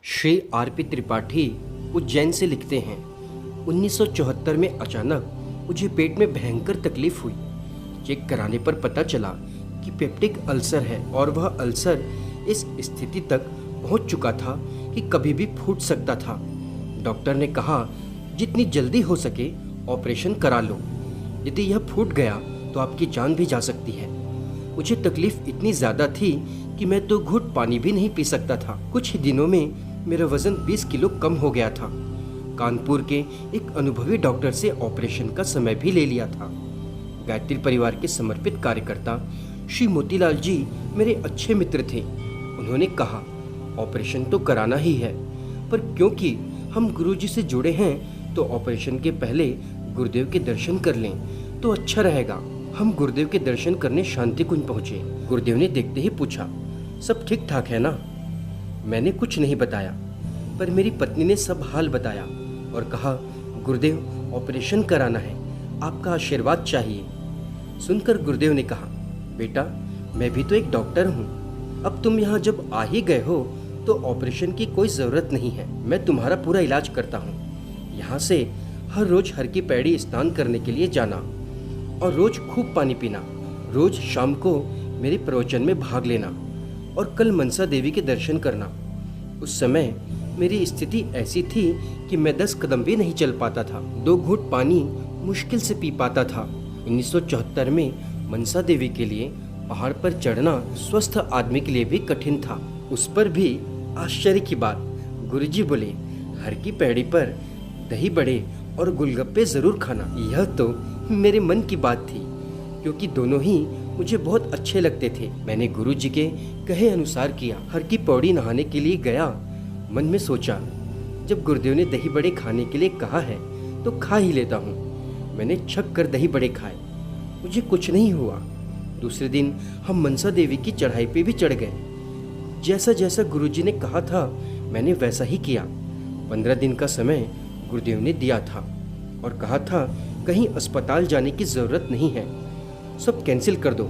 Shri RP. Tripathi Ujjain से लिखते हैं, 1974 में अचानक मुझे पेट में भयंकर तकलीफ हुई। चेक कराने पर पता चला कि पेप्टिक अल्सर है और वह अल्सर इस स्थिति तक पहुंच चुका था कि कभी भी फूट सकता था। डॉक्टर ने कहा जितनी जल्दी हो सके ऑपरेशन करा लो, यदि यह फूट गया तो आपकी जान भी जा सकती है। मुझे तकलीफ इतनी ज़्यादा थी कि मैं तो घुट पानी भी नहीं पी सकता था। कुछ ही दिनों में मेरा वजन 20 किलो कम हो गया था। कानपुर के एक अनुभवी डॉक्टर से ऑपरेशन का समय भी ले लिया था। गायत्री परिवार के समर्पित कार्यकर्ता श्री मोतीलाल जी मेरे अच्छे मित्र थे। उन्होंने कहा ऑपरेशन तो कराना ही है, पर क्योंकि हम गुरुजी से जुड़े हैं तो ऑपरेशन के पहले गुरुदेव के दर्शन कर लें तो अच्छा रहेगा। हम गुरुदेव के दर्शन करने शांति कुंज पहुँचे। गुरुदेव ने देखते ही पूछा, सब ठीक ठाक है ना? मैंने कुछ नहीं बताया, पर मेरी पत्नी ने सब हाल बताया और कहा, गुरुदेव ऑपरेशन कराना है, आपका आशीर्वाद चाहिए। सुनकर गुरुदेव ने कहा, बेटा मैं भी तो एक डॉक्टर हूँ, अब तुम यहाँ जब आ ही गए हो तो ऑपरेशन की कोई ज़रूरत नहीं है। मैं तुम्हारा पूरा इलाज करता हूँ। यहाँ से हर रोज हर की पैड़ी स्नान करने के लिए जाना और रोज खूब पानी पीना। रोज शाम को मेरे प्रवचन में भाग लेना और कल मनसा देवी के दर्शन करना। उस समय मेरी स्थिति ऐसी थी कि मैं 10 कदम भी नहीं चल पाता था। 2 घूंट पानी मुश्किल से पी पाता था। 1974 में मनसा देवी के लिए पहाड़ पर चढ़ना स्वस्थ आदमी के लिए भी कठिन था। उस पर भी आश्चर्य की बात, गुरुजी बोले हर की पैड़ी पर दही बड़े और गोलगप्पे जरूर खाना। यह तो मेरे मन की बात थी, क्योंकि दोनों ही मुझे बहुत अच्छे लगते थे। मैंने गुरुजी के कहे अनुसार किया। हर की पौड़ी नहाने के लिए गया। मन में सोचा, जब गुरुदेव ने दही बड़े खाने के लिए कहा है तो खा ही लेता हूँ। मैंने छक कर दही बड़े खाए, मुझे कुछ नहीं हुआ। दूसरे दिन हम मनसा देवी की चढ़ाई पे भी चढ़ गए। जैसा जैसा गुरुजी ने कहा था मैंने वैसा ही किया। 15 दिन का समय गुरुदेव ने दिया था और कहा था कहीं अस्पताल जाने की ज़रूरत नहीं है, सब कैंसिल कर दो,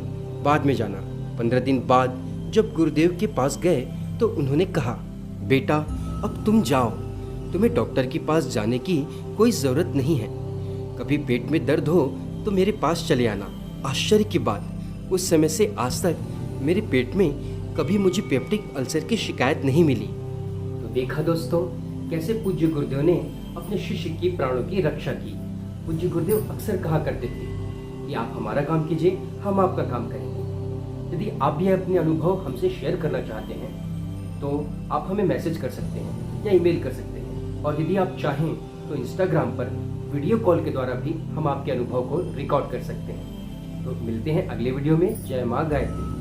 बाद में जाना। 15 दिन बाद जब गुरुदेव के पास गए तो उन्होंने कहा, बेटा अब तुम जाओ, तुम्हें डॉक्टर के पास जाने की कोई ज़रूरत नहीं है। कभी पेट में दर्द हो तो मेरे पास चले आना। आश्चर्य की बात, उस समय से आज तक मेरे पेट में कभी मुझे पेप्टिक अल्सर की शिकायत नहीं मिली। तो देखा दोस्तों, कैसे पूज्य गुरुदेव ने अपने शिष्य की प्राणों की रक्षा की। पूज्य गुरुदेव अक्सर कहा करते थे कि आप हमारा काम कीजिए, हम आपका काम करेंगे। यदि आप भी अपने अनुभव हमसे शेयर करना चाहते हैं तो आप हमें मैसेज कर सकते हैं या ईमेल कर सकते हैं, और यदि आप चाहें तो इंस्टाग्राम पर वीडियो कॉल के द्वारा भी हम आपके अनुभव को रिकॉर्ड कर सकते हैं। तो मिलते हैं अगले वीडियो में। जय माँ गायत्री।